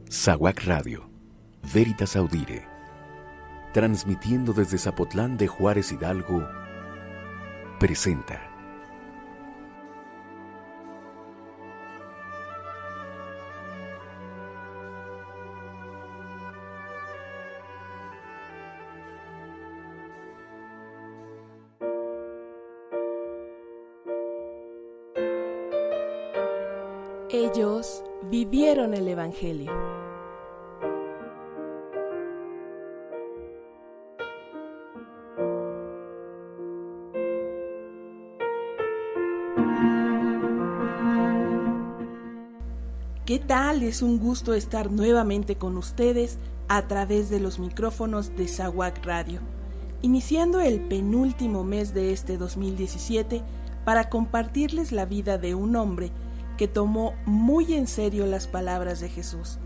SAWAC Radio, Veritas Audire, transmitiendo desde Zapotlán de Juárez Hidalgo, presenta Ellos vivieron el Evangelio. ¿Qué tal? Es un gusto estar nuevamente con ustedes a través de los micrófonos de SAWAC Radio, iniciando el penúltimo mes de este 2017 para compartirles la vida de un hombre que tomó muy en serio las palabras de Jesús.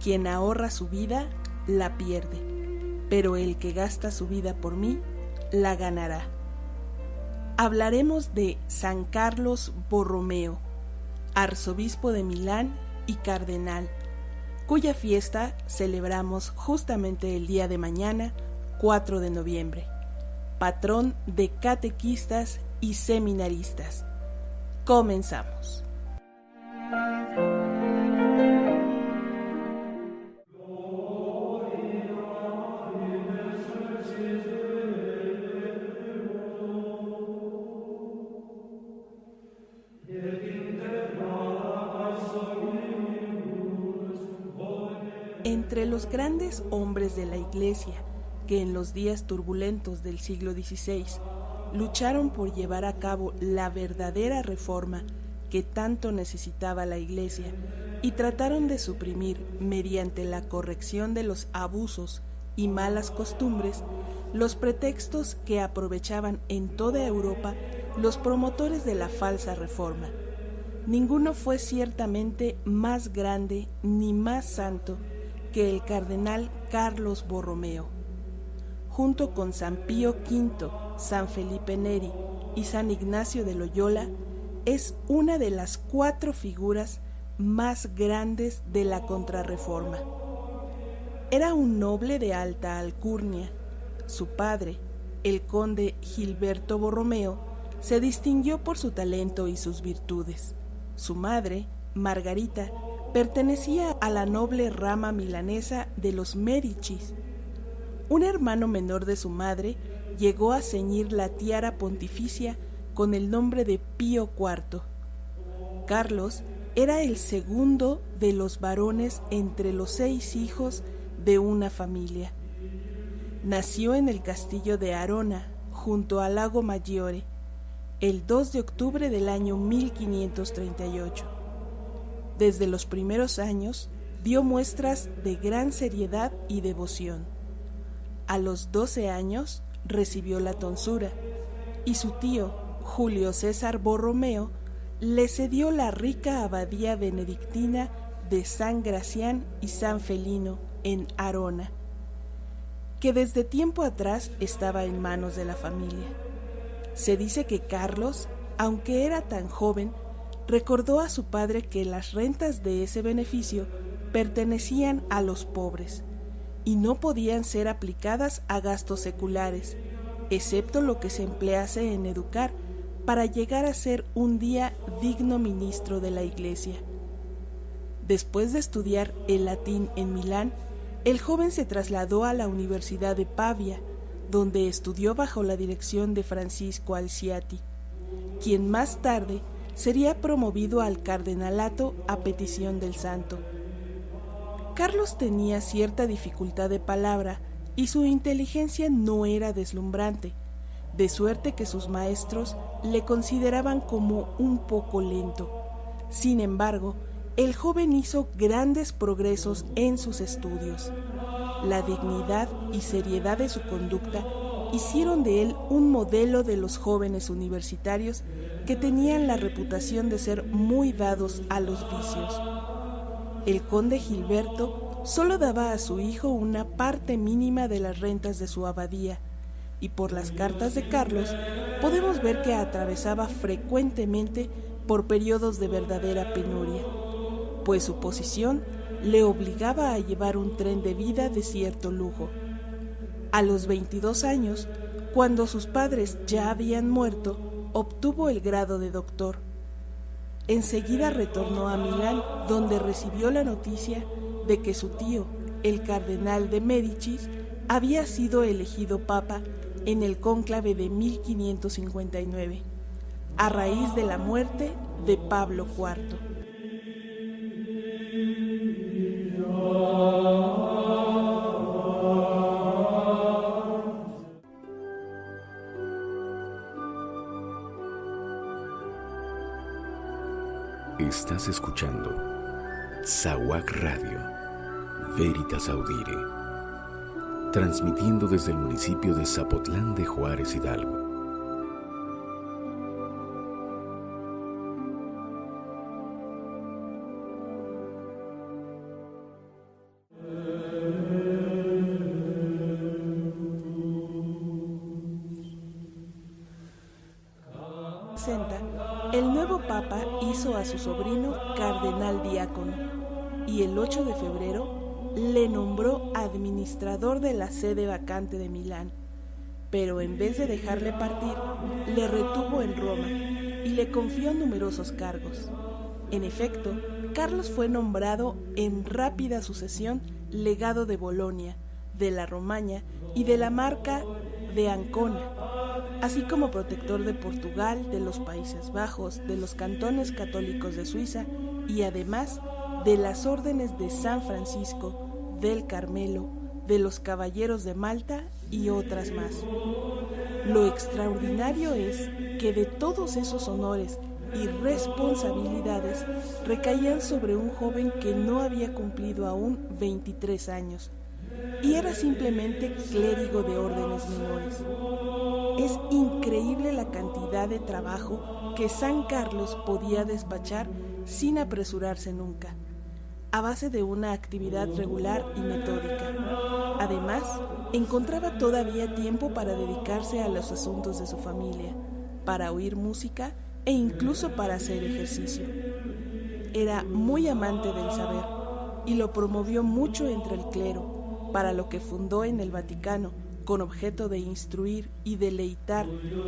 Quien ahorra su vida, la pierde, pero el que gasta su vida por mí, la ganará. Hablaremos de San Carlos Borromeo, arzobispo de Milán y cardenal, cuya fiesta celebramos justamente el día de mañana, 4 de noviembre, patrón de catequistas y seminaristas. Comenzamos. Entre los grandes hombres de la Iglesia que en los días turbulentos del siglo XVI lucharon por llevar a cabo la verdadera reforma que tanto necesitaba la Iglesia y trataron de suprimir mediante la corrección de los abusos y malas costumbres los pretextos que aprovechaban en toda Europa los promotores de la falsa reforma. Ninguno fue ciertamente más grande ni más santo que el cardenal Carlos Borromeo. Junto con San Pío V, San Felipe Neri y San Ignacio de Loyola, es una de las 4 figuras más grandes de la Contrarreforma. Era un noble de alta alcurnia. Su padre, el conde Gilberto Borromeo, se distinguió por su talento y sus virtudes. Su madre, Margarita, pertenecía a la noble rama milanesa de los Médicis. Un hermano menor de su madre llegó a ceñir la tiara pontificia con el nombre de Pío IV. Carlos era el segundo de los varones entre los 6 hijos de una familia. Nació en el castillo de Arona, junto al lago Maggiore, el 2 de octubre del año 1538. Desde los primeros años dio muestras de gran seriedad y devoción. A los 12 años recibió la tonsura y su tío, Julio César Borromeo, le cedió la rica abadía benedictina de San Gracián y San Felino en Arona, que desde tiempo atrás estaba en manos de la familia. Se dice que Carlos, aunque era tan joven, recordó a su padre que las rentas de ese beneficio pertenecían a los pobres y no podían ser aplicadas a gastos seculares, excepto lo que se emplease en educar para llegar a ser un día digno ministro de la Iglesia. Después de estudiar el latín en Milán, el joven se trasladó a la Universidad de Pavia, donde estudió bajo la dirección de Francisco Alciati, quien más tarde sería promovido al cardenalato a petición del santo. Carlos tenía cierta dificultad de palabra y su inteligencia no era deslumbrante, de suerte que sus maestros le consideraban como un poco lento. Sin embargo, el joven hizo grandes progresos en sus estudios. La dignidad y seriedad de su conducta hicieron de él un modelo de los jóvenes universitarios que tenían la reputación de ser muy dados a los vicios. El conde Gilberto solo daba a su hijo una parte mínima de las rentas de su abadía, y por las cartas de Carlos podemos ver que atravesaba frecuentemente por periodos de verdadera penuria. pues su posición le obligaba a llevar un tren de vida de cierto lujo. A los 22 años, cuando sus padres ya habían muerto, obtuvo el grado de doctor. Enseguida retornó a Milán, donde recibió la noticia de que su tío, el cardenal de Médicis, había sido elegido papa en el cónclave de 1559, a raíz de la muerte de Pablo IV. Estás escuchando Zaguac Radio, Veritas Audire, transmitiendo desde el municipio de Zapotlán de Juárez, Hidalgo. El nuevo papa hizo a su sobrino cardenal diácono y el 8 de febrero le nombró administrador de la sede vacante de Milán, pero en vez de dejarle partir, le retuvo en Roma y le confió numerosos cargos. En efecto, Carlos fue nombrado en rápida sucesión legado de Bolonia, de la Romaña y de la Marca de Ancona, así como protector de Portugal, de los Países Bajos, de los cantones católicos de Suiza y además de las órdenes de San Francisco, del Carmelo, de los Caballeros de Malta y otras más. Lo extraordinario es que de todos esos honores y responsabilidades recaían sobre un joven que no había cumplido aún 23 años y era simplemente clérigo de órdenes menores. Es increíble la cantidad de trabajo que San Carlos podía despachar sin apresurarse nunca, a base de una actividad regular y metódica. Además, encontraba todavía tiempo para dedicarse a los asuntos de su familia, para oír música e incluso para hacer ejercicio. Era muy amante del saber y lo promovió mucho entre el clero, para lo que fundó en el Vaticano, con objeto de instruir y deleitar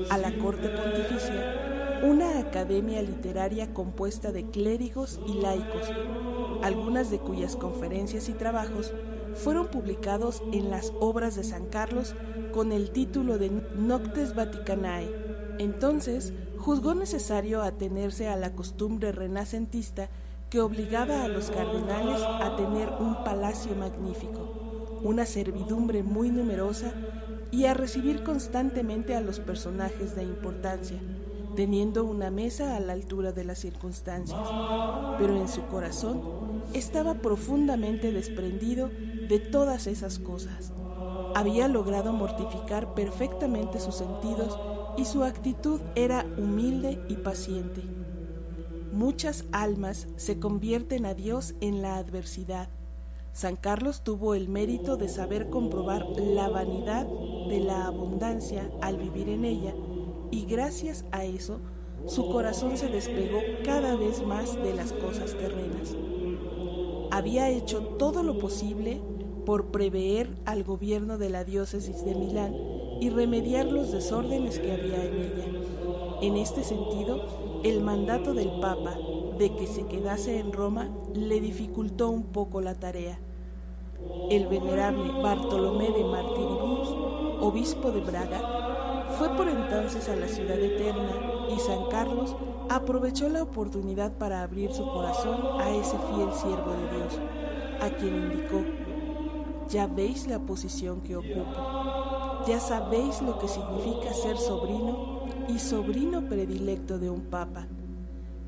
a la corte pontificia, una academia literaria compuesta de clérigos y laicos, algunas de cuyas conferencias y trabajos fueron publicados en las obras de San Carlos con el título de Noctes Vaticanae. Entonces, juzgó necesario atenerse a la costumbre renacentista que obligaba a los cardenales a tener un palacio magnífico, una servidumbre muy numerosa y a recibir constantemente a los personajes de importancia, teniendo una mesa a la altura de las circunstancias. Pero en su corazón estaba profundamente desprendido de todas esas cosas. Había logrado mortificar perfectamente sus sentidos y su actitud era humilde y paciente. Muchas almas se convierten a Dios en la adversidad. San Carlos tuvo el mérito de saber comprobar la vanidad de la abundancia al vivir en ella, y gracias a eso, su corazón se despegó cada vez más de las cosas terrenas. Había hecho todo lo posible por prever al gobierno de la diócesis de Milán y remediar los desórdenes que había en ella. En este sentido, el mandato del Papa de que se quedase en Roma le dificultó un poco la tarea. El venerable Bartolomé de Martiribus, obispo de Braga, fue por entonces a la ciudad eterna y San Carlos aprovechó la oportunidad para abrir su corazón a ese fiel siervo de Dios, a quien indicó: ya veis la posición que ocupo, ya sabéis lo que significa ser sobrino y sobrino predilecto de un papa,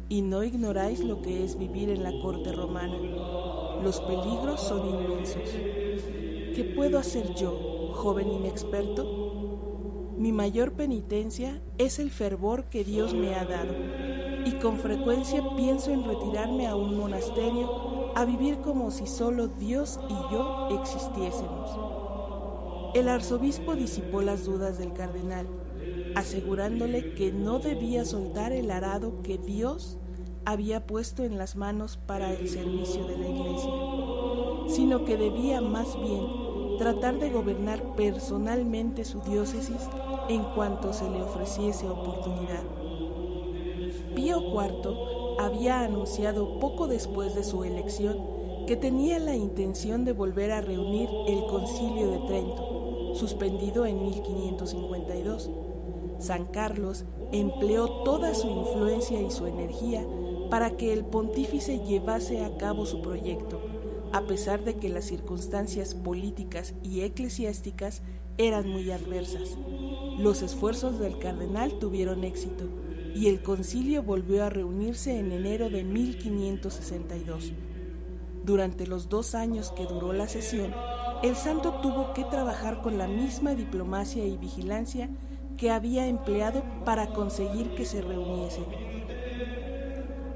y no ignoráis lo que es vivir en la corte romana. Los peligros son inmensos. ¿Qué puedo hacer yo, joven inexperto? Mi mayor penitencia es el fervor que Dios me ha dado, y con frecuencia pienso en retirarme a un monasterio a vivir como si solo Dios y yo existiésemos. El arzobispo disipó las dudas del cardenal, asegurándole que no debía soltar el arado que Dios había puesto en las manos para el servicio de la Iglesia, sino que debía más bien tratar de gobernar personalmente su diócesis en cuanto se le ofreciese oportunidad. Pío IV había anunciado poco después de su elección que tenía la intención de volver a reunir el Concilio de Trento, suspendido en 1552. San Carlos empleó toda su influencia y su energía para que el pontífice llevase a cabo su proyecto, a pesar de que las circunstancias políticas y eclesiásticas eran muy adversas. Los esfuerzos del cardenal tuvieron éxito y el concilio volvió a reunirse en enero de 1562. Durante los 2 años que duró la sesión, el santo tuvo que trabajar con la misma diplomacia y vigilancia que había empleado para conseguir que se reuniesen.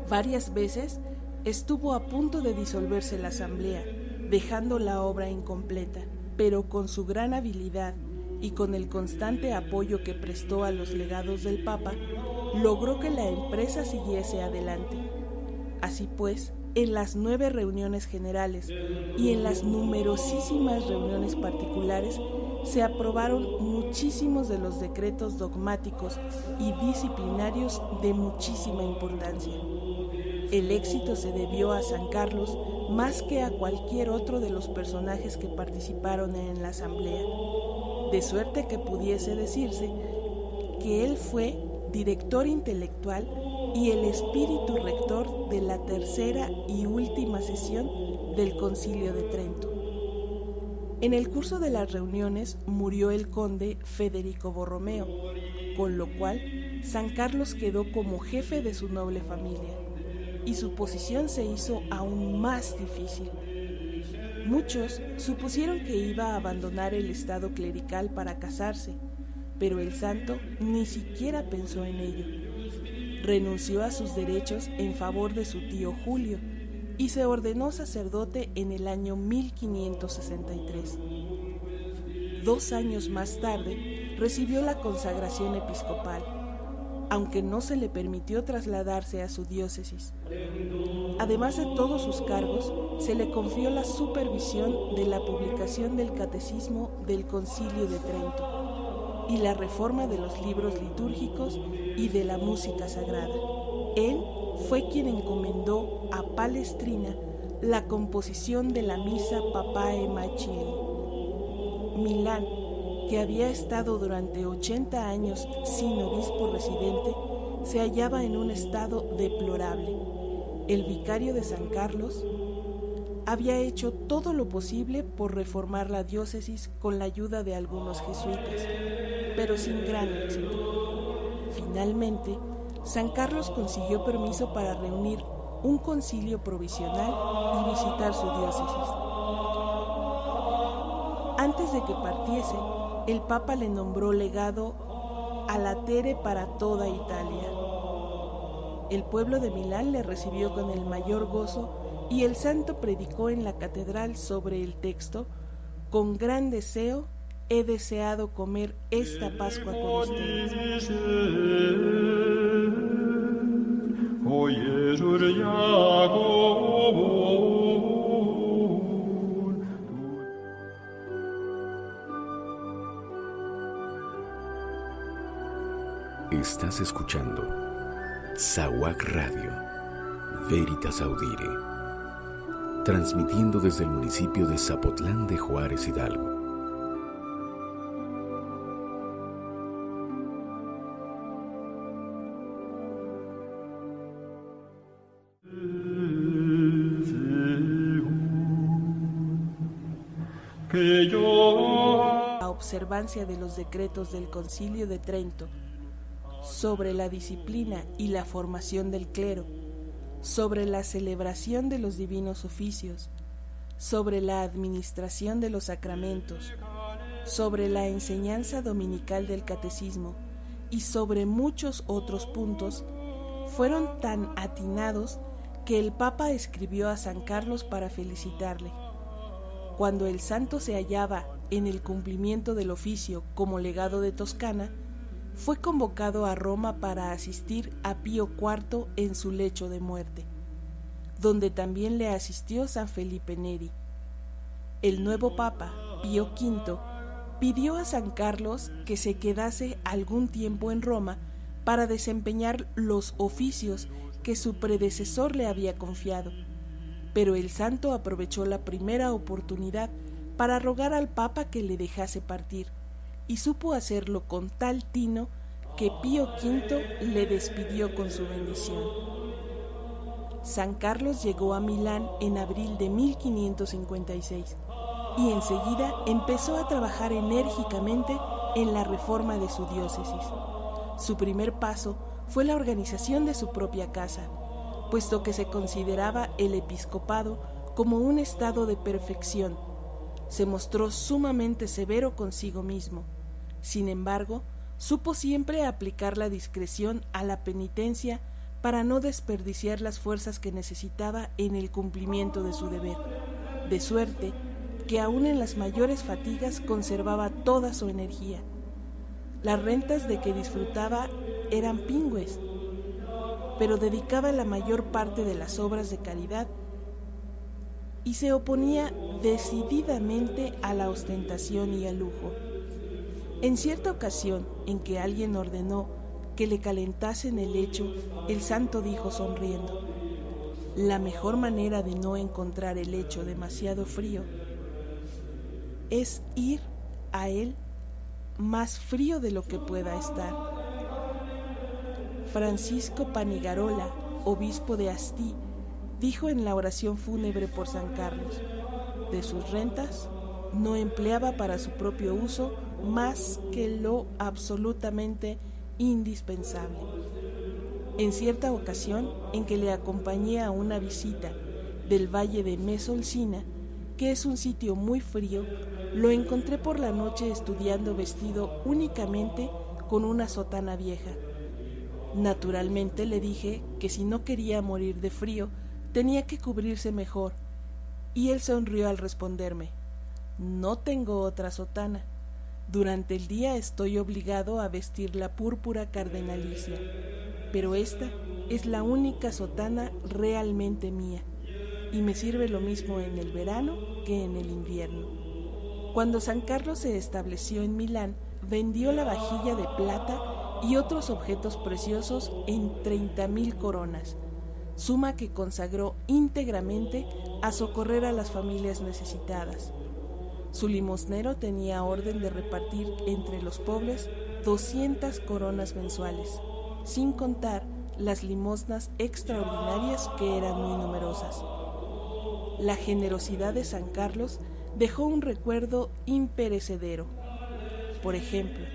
Varias veces estuvo a punto de disolverse la asamblea, dejando la obra incompleta, pero con su gran habilidad y con el constante apoyo que prestó a los legados del Papa, logró que la empresa siguiese adelante. Así pues, en las 9 reuniones generales y en las numerosísimas reuniones particulares se aprobaron muchísimos de los decretos dogmáticos y disciplinarios de muchísima importancia. El éxito se debió a San Carlos más que a cualquier otro de los personajes que participaron en la asamblea, de suerte que pudiese decirse que él fue director intelectual y el espíritu rector de la tercera y última sesión del Concilio de Trento. En el curso de las reuniones murió el conde Federico Borromeo, con lo cual San Carlos quedó como jefe de su noble familia, y su posición se hizo aún más difícil. Muchos supusieron que iba a abandonar el estado clerical para casarse, pero el santo ni siquiera pensó en ello. Renunció a sus derechos en favor de su tío Julio y se ordenó sacerdote en el año 1563. 2 años más tarde recibió la consagración episcopal, aunque no se le permitió trasladarse a su diócesis. Además de todos sus cargos, se le confió la supervisión de la publicación del Catecismo del Concilio de Trento y la reforma de los libros litúrgicos y de la música sagrada. Él fue quien encomendó a Palestrina la composición de la Misa Papae Machieli. Milán, que había estado durante 80 años sin obispo residente, se hallaba en un estado deplorable. El vicario de San Carlos había hecho todo lo posible por reformar la diócesis con la ayuda de algunos jesuitas, pero sin gran éxito. Finalmente, San Carlos consiguió permiso para reunir un concilio provisional y visitar su diócesis. Antes de que partiese, el Papa le nombró legado a Latere para toda Italia. El pueblo de Milán le recibió con el mayor gozo y el santo predicó en la catedral sobre el texto: con gran deseo he deseado comer esta Pascua con ustedes. Estás escuchando SAWAC Radio, Veritas Audire, transmitiendo desde el municipio de Zapotlán de Juárez, Hidalgo. A observancia de los decretos del Concilio de Trento sobre la disciplina y la formación del clero, sobre la celebración de los divinos oficios, sobre la administración de los sacramentos, sobre la enseñanza dominical del catecismo y sobre muchos otros puntos, fueron tan atinados que el Papa escribió a San Carlos para felicitarle. Cuando el santo se hallaba en el cumplimiento del oficio como legado de Toscana, fue convocado a Roma para asistir a Pío IV en su lecho de muerte, donde también le asistió San Felipe Neri. El nuevo Papa, Pío V, pidió a San Carlos que se quedase algún tiempo en Roma para desempeñar los oficios que su predecesor le había confiado, pero el santo aprovechó la primera oportunidad para rogar al Papa que le dejase partir, y supo hacerlo con tal tino que Pío V le despidió con su bendición. San Carlos llegó a Milán en abril de 1556 y enseguida empezó a trabajar enérgicamente en la reforma de su diócesis. Su primer paso fue la organización de su propia casa, puesto que se consideraba el episcopado como un estado de perfección. Se mostró sumamente severo consigo mismo. Sin embargo, supo siempre aplicar la discreción a la penitencia para no desperdiciar las fuerzas que necesitaba en el cumplimiento de su deber, de suerte que aun en las mayores fatigas conservaba toda su energía. Las rentas de que disfrutaba eran pingües, pero dedicaba la mayor parte de las obras de caridad y se oponía decididamente a la ostentación y al lujo. En cierta ocasión en que alguien ordenó que le calentasen el lecho, el santo dijo sonriendo: la mejor manera de no encontrar el lecho demasiado frío es ir a él más frío de lo que pueda estar. Francisco Panigarola, obispo de Asti, dijo en la oración fúnebre por San Carlos: de sus rentas no empleaba para su propio uso más que lo absolutamente indispensable. En cierta ocasión en que le acompañé a una visita del valle de Mesolcina, que es un sitio muy frío, lo encontré por la noche estudiando vestido únicamente con una sotana vieja. Naturalmente le dije que si no quería morir de frío, tenía que cubrirse mejor, y él sonrió al responderme: no tengo otra sotana. Durante el día estoy obligado a vestir la púrpura cardenalicia, pero esta es la única sotana realmente mía, y me sirve lo mismo en el verano que en el invierno. Cuando San Carlos se estableció en Milán, vendió la vajilla de plata y otros objetos preciosos en 30,000 coronas, suma que consagró íntegramente a socorrer a las familias necesitadas. Su limosnero tenía orden de repartir entre los pobres 200 coronas mensuales, sin contar las limosnas extraordinarias que eran muy numerosas. La generosidad de San Carlos dejó un recuerdo imperecedero. Por ejemplo,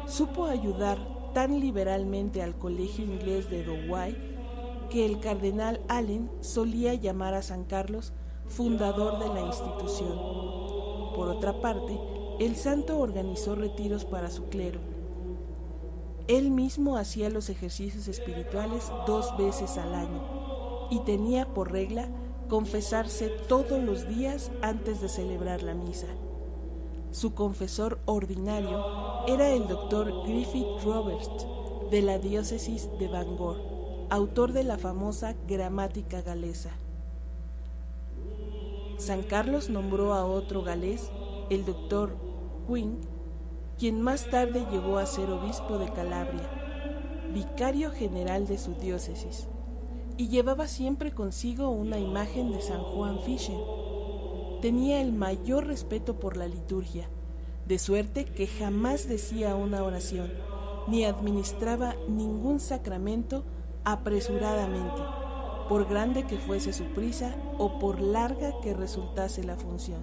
supo ayudar tan liberalmente al colegio inglés de Douai que el cardenal Allen solía llamar a San Carlos fundador de la institución. Por otra parte, el santo organizó retiros para su clero. Él mismo hacía los ejercicios espirituales 2 veces al año y tenía por regla confesarse todos los días antes de celebrar la misa. Su confesor ordinario era el doctor Griffith Roberts, de la diócesis de Bangor, autor de la famosa Gramática Galesa. San Carlos nombró a otro galés, el doctor Quinn, quien más tarde llegó a ser obispo de Calabria, vicario general de su diócesis, y llevaba siempre consigo una imagen de San Juan Fisher. Tenía el mayor respeto por la liturgia, de suerte que jamás decía una oración, ni administraba ningún sacramento apresuradamente, por grande que fuese su prisa o por larga que resultase la función.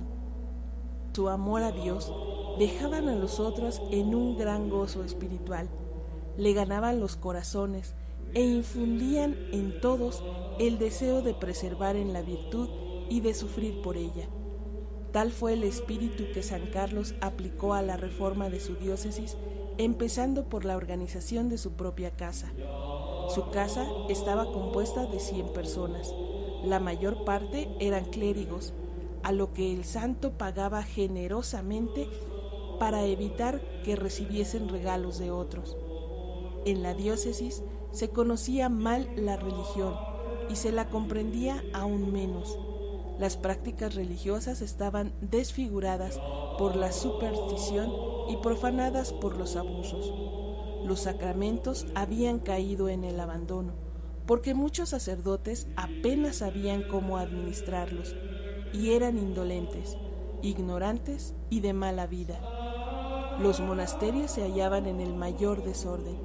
Su amor a Dios dejaban a los otros en un gran gozo espiritual, le ganaban los corazones e infundían en todos el deseo de preservar en la virtud y de sufrir por ella. Tal fue el espíritu que San Carlos aplicó a la reforma de su diócesis, empezando por la organización de su propia casa. Su casa estaba compuesta de 100 personas, la mayor parte eran clérigos, a lo que el santo pagaba generosamente para evitar que recibiesen regalos de otros. en la diócesis se conocía mal la religión y se la comprendía aún menos. Las prácticas religiosas estaban desfiguradas por la superstición y profanadas por los abusos. Los sacramentos habían caído en el abandono, porque muchos sacerdotes apenas sabían cómo administrarlos y eran indolentes, ignorantes y de mala vida. Los monasterios se hallaban en el mayor desorden.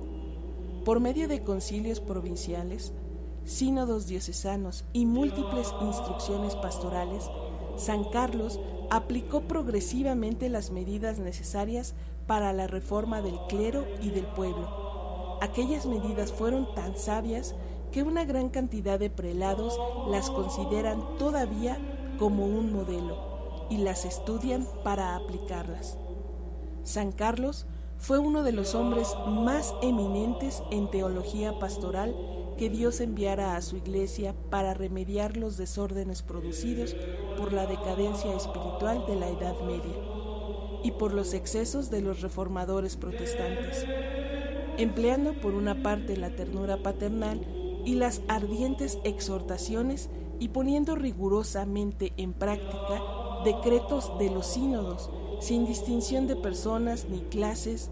Por medio de concilios provinciales, sínodos diocesanos y múltiples instrucciones pastorales, San Carlos aplicó progresivamente las medidas necesarias para la reforma del clero y del pueblo. Aquellas medidas fueron tan sabias que una gran cantidad de prelados las consideran todavía como un modelo y las estudian para aplicarlas. San Carlos fue uno de los hombres más eminentes en teología pastoral que Dios enviara a su iglesia para remediar los desórdenes producidos por la decadencia espiritual de la Edad Media y por los excesos de los reformadores protestantes, empleando por una parte la ternura paternal y las ardientes exhortaciones y poniendo rigurosamente en práctica decretos de los sínodos, sin distinción de personas, ni clases,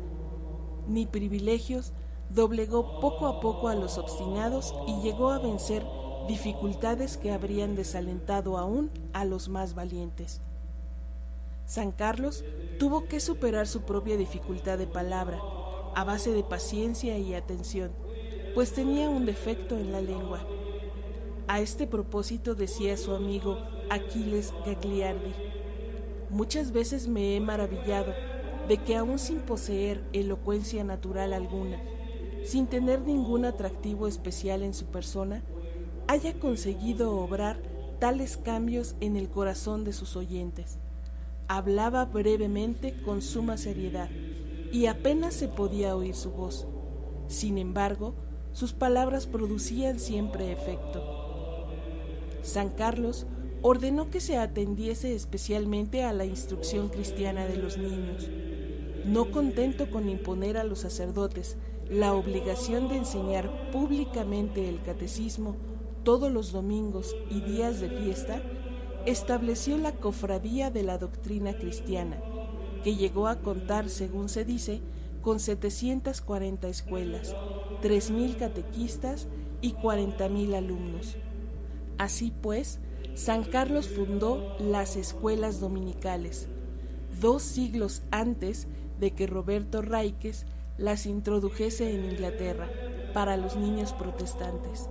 ni privilegios, doblegó poco a poco a los obstinados y llegó a vencer dificultades que habrían desalentado aún a los más valientes. San Carlos tuvo que superar su propia dificultad de palabra, a base de paciencia y atención, pues tenía un defecto en la lengua. A este propósito decía su amigo Aquiles Gagliardi: muchas veces me he maravillado de que aún sin poseer elocuencia natural alguna, sin tener ningún atractivo especial en su persona, haya conseguido obrar tales cambios en el corazón de sus oyentes. Hablaba brevemente con suma seriedad y apenas se podía oír su voz. Sin embargo, sus palabras producían siempre efecto. San Carlos ordenó que se atendiese especialmente a la instrucción cristiana de los niños. No contento con imponer a los sacerdotes la obligación de enseñar públicamente el catecismo todos los domingos y días de fiesta, estableció la Cofradía de la Doctrina Cristiana, que llegó a contar, según se dice, con 740 escuelas, 3,000 catequistas y 40,000 alumnos. Así pues, San Carlos fundó las escuelas dominicales, 2 siglos antes de que Roberto Raikes las introdujese en Inglaterra para los niños protestantes.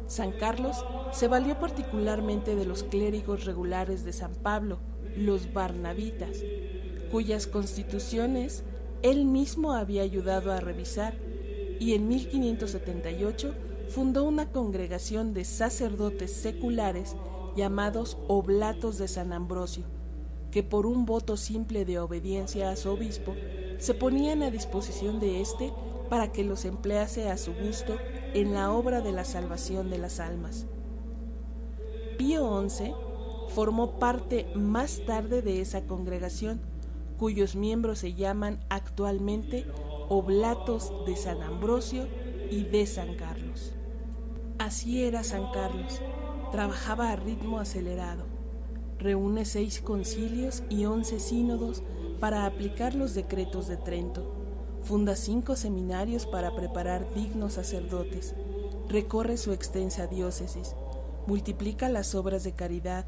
San Carlos se valió particularmente de los clérigos regulares de San Pablo, los barnabitas, cuyas constituciones él mismo había ayudado a revisar, y en 1578 fundó una congregación de sacerdotes seculares llamados Oblatos de San Ambrosio, que por un voto simple de obediencia a su obispo se ponían a disposición de éste para que los emplease a su gusto en la obra de la salvación de las almas. Pío XI formó parte más tarde de esa congregación, cuyos miembros se llaman actualmente Oblatos de San Ambrosio y de San Carlos. Así era San Carlos, trabajaba a ritmo acelerado. Reúne 6 concilios y 11 sínodos para aplicar los decretos de Trento. Funda 5 seminarios para preparar dignos sacerdotes. Recorre su extensa diócesis. Multiplica las obras de caridad.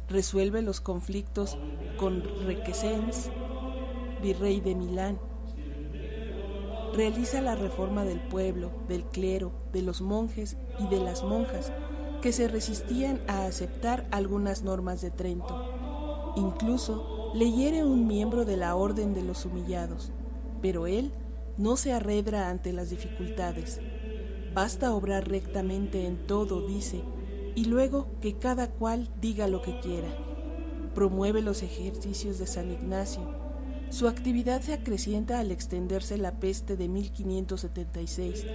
Resuelve los conflictos con Requesens, virrey de Milán. Realiza la reforma del pueblo, del clero, de los monjes y de las monjas, que se resistían a aceptar algunas normas de Trento. Incluso le hiere un miembro de la Orden de los Humillados, pero él no se arredra ante las dificultades. Basta obrar rectamente en todo, dice, y luego que cada cual diga lo que quiera. Promueve los ejercicios de San Ignacio. Su actividad se acrecienta al extenderse la peste de 1576.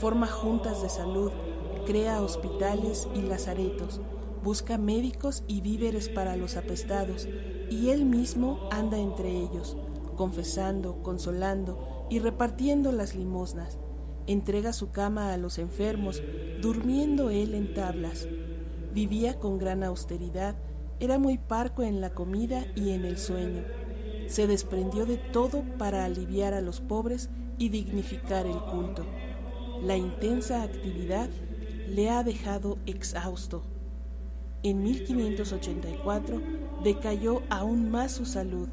Forma juntas de salud, crea hospitales y lazaretos, busca médicos y víveres para los apestados, y él mismo anda entre ellos, confesando, consolando y repartiendo las limosnas, entrega su cama a los enfermos, durmiendo él en tablas. Vivía con gran austeridad, era muy parco en la comida y en el sueño. Se desprendió de todo para aliviar a los pobres y dignificar el culto. La intensa actividad le ha dejado exhausto. En 1584 decayó aún más su salud.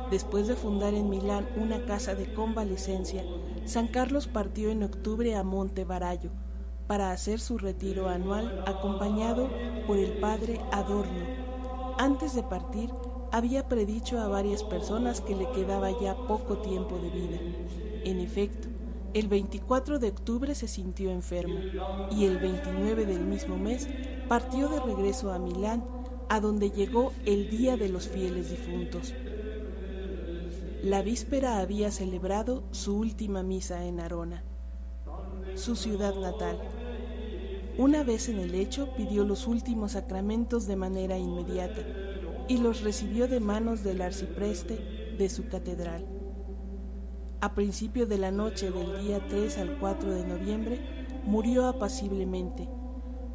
Después de fundar en Milán una casa de convalecencia, San Carlos partió en octubre a Monte Varallo para hacer su retiro anual acompañado por el padre Adorno. Antes de partir, había predicho a varias personas que le quedaba ya poco tiempo de vida. En efecto, el 24 de octubre se sintió enfermo y el 29 del mismo mes partió de regreso a Milán, a donde llegó el Día de los Fieles Difuntos. La víspera había celebrado su última misa en Arona, su ciudad natal. Una vez en el lecho pidió los últimos sacramentos de manera inmediata y los recibió de manos del arcipreste de su catedral. A principio de la noche del día 3 al 4 de noviembre murió apaciblemente,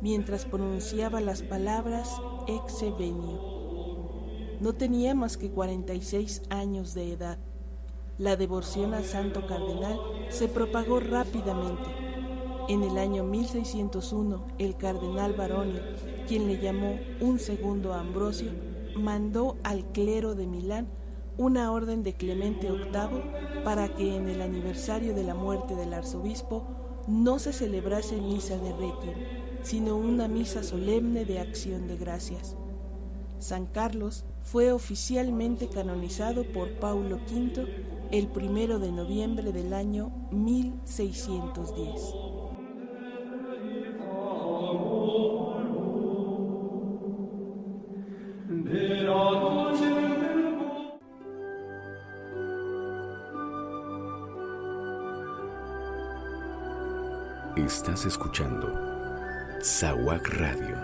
mientras pronunciaba las palabras Exe Venio. No tenía más que 46 años de edad. La devoción al santo cardenal se propagó rápidamente. En el año 1601, el cardenal Baronio, quien le llamó un segundo Ambrosio, mandó al clero de Milán una orden de Clemente VIII para que en el aniversario de la muerte del arzobispo no se celebrase misa de requiem, sino una misa solemne de acción de gracias. San Carlos fue oficialmente canonizado por Paulo V el 1 de noviembre del año 1610. Estás escuchando SAWAC Radio,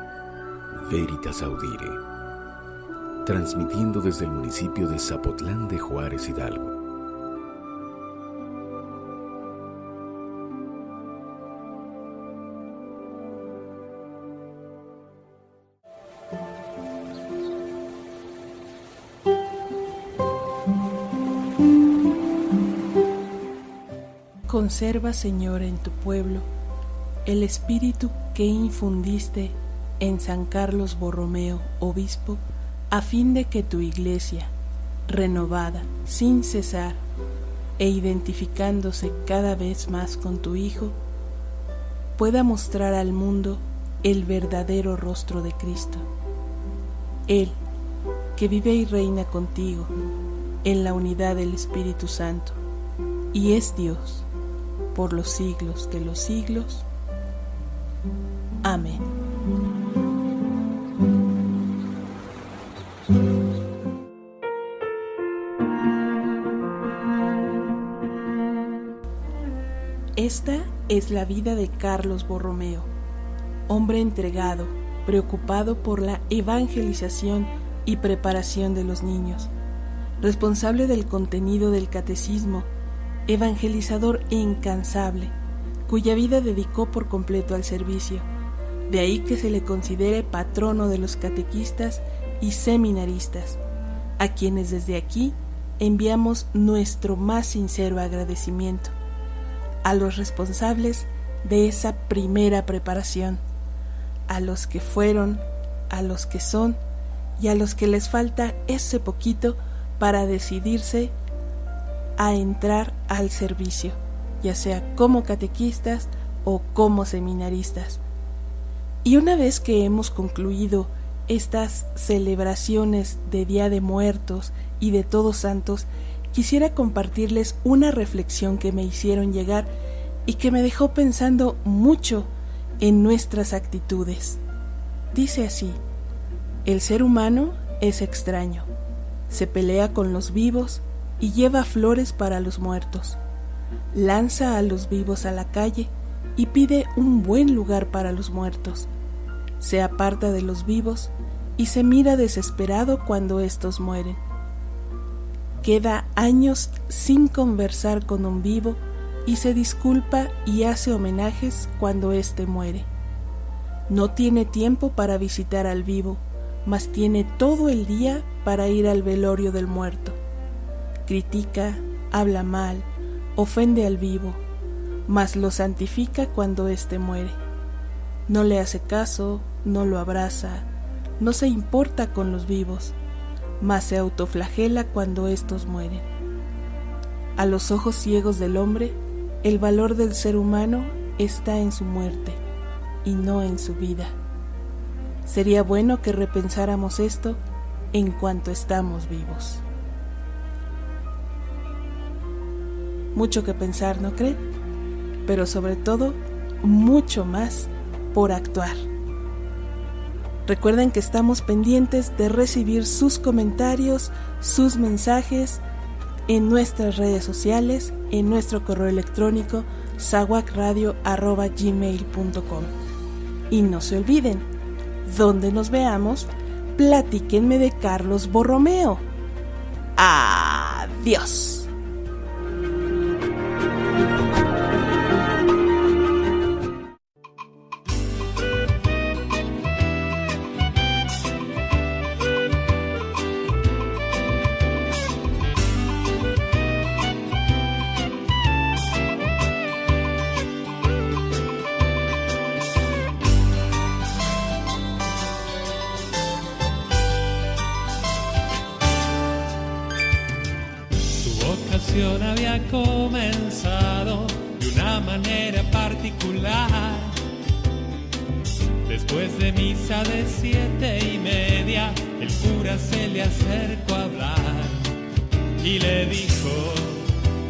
Veritas Audire, transmitiendo desde el municipio de Zapotlán de Juárez, Hidalgo. Conserva, Señor, en tu pueblo el espíritu que infundiste en San Carlos Borromeo, obispo, a fin de que tu iglesia, renovada sin cesar e identificándose cada vez más con tu Hijo, pueda mostrar al mundo el verdadero rostro de Cristo. Él, que vive y reina contigo en la unidad del Espíritu Santo, y es Dios por los siglos de los siglos. Amén. Esta es la vida de Carlos Borromeo, hombre entregado, preocupado por la evangelización y preparación de los niños, responsable del contenido del catecismo, evangelizador e incansable, cuya vida dedicó por completo al servicio. De ahí que se le considere patrono de los catequistas y seminaristas, a quienes desde aquí enviamos nuestro más sincero agradecimiento. A los responsables de esa primera preparación, a los que fueron, a los que son y a los que les falta ese poquito para decidirse a entrar al servicio, ya sea como catequistas o como seminaristas. Y una vez que hemos concluido estas celebraciones de Día de Muertos y de Todos Santos, quisiera compartirles una reflexión que me hicieron llegar y que me dejó pensando mucho en nuestras actitudes. Dice así: el ser humano es extraño, se pelea con los vivos y lleva flores para los muertos, lanza a los vivos a la calle y pide un buen lugar para los muertos, se aparta de los vivos y se mira desesperado cuando estos mueren. Queda años sin conversar con un vivo y se disculpa y hace homenajes cuando éste muere. No tiene tiempo para visitar al vivo, mas tiene todo el día para ir al velorio del muerto. Critica, habla mal, ofende al vivo, mas lo santifica cuando éste muere. No le hace caso, no lo abraza, no se importa con los vivos, mas se autoflagela cuando éstos mueren. A los ojos ciegos del hombre, el valor del ser humano está en su muerte y no en su vida. Sería bueno que repensáramos esto en cuanto estamos vivos. Mucho que pensar, ¿no creen? Pero sobre todo, mucho más por actuar. Recuerden que estamos pendientes de recibir sus comentarios, sus mensajes en nuestras redes sociales, en nuestro correo electrónico sawacradio@gmail.com. Y no se olviden, donde nos veamos, platíquenme de Carlos Borromeo. ¡Adiós! Había comenzado de una manera particular. Después de misa de 7:30, el cura se le acercó a hablar y le dijo: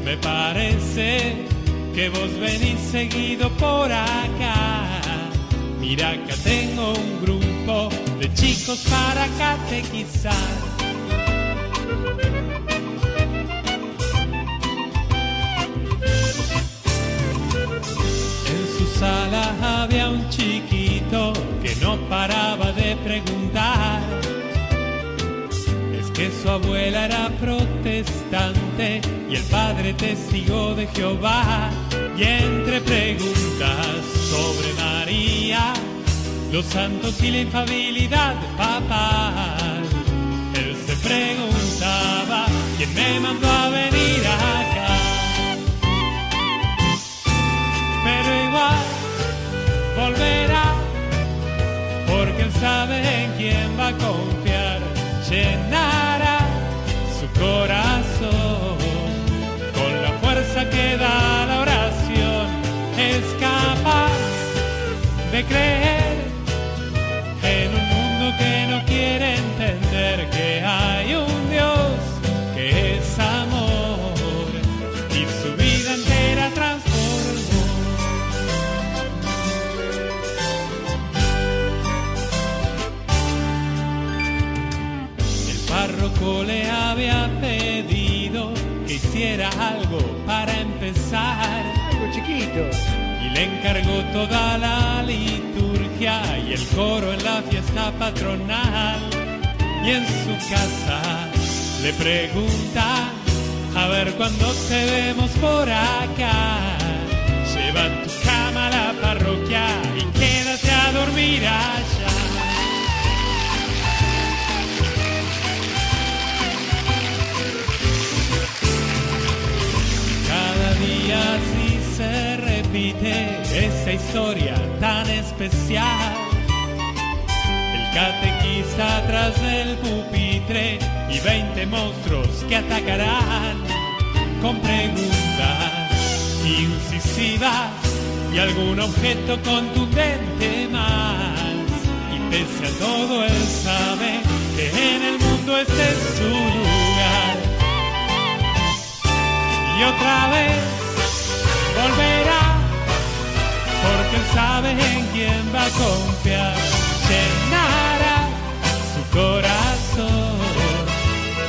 me parece que vos venís seguido por acá. Mira, acá tengo un grupo de chicos para catequizar. Sala había un chiquito que no paraba de preguntar. Es que su abuela era protestante y el padre testigo de Jehová. Y entre preguntas sobre María, los santos y la infalibilidad de papá, él se preguntaba: ¿quién me mandó a venir acá? Pero igual volverá, porque él sabe en quién va a confiar. Llenará su corazón con la fuerza que da la oración. Es capaz de creer en un mundo que no quiere entender que hay un Dios que es amor y su vida entera transformó. El párroco le había pedido que hiciera algo para empezar, algo chiquito, y le encargó toda la liturgia y el coro en la fiesta patronal. Y en su casa le pregunta: a ver cuándo te vemos por acá. Lleva tu cama a la parroquia y quédate a dormir allá. Cada día así se repite esta historia tan especial. El catequista atrás del pupitre y 20 monstruos que atacarán con preguntas incisivas y algún objeto contundente más. Y pese a todo él sabe que en el mundo este es su lugar. Y otra vez volverá, porque él sabe en quién va a confiar. Llenará su corazón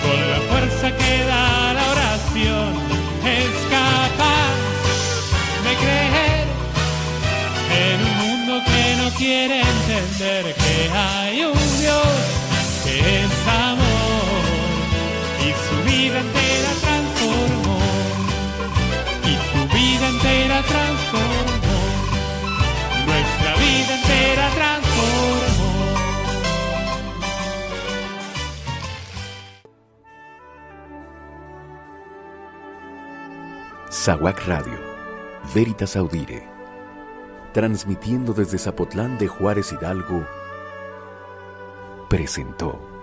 con la fuerza que da la oración. Es capaz de creer en un mundo que no quiere entender que hay un Dios que es amor y su vida entera transformó. Y tu vida entera SAWAC Radio, Veritas Audire, transmitiendo desde Zapotlán de Juárez Hidalgo, presentó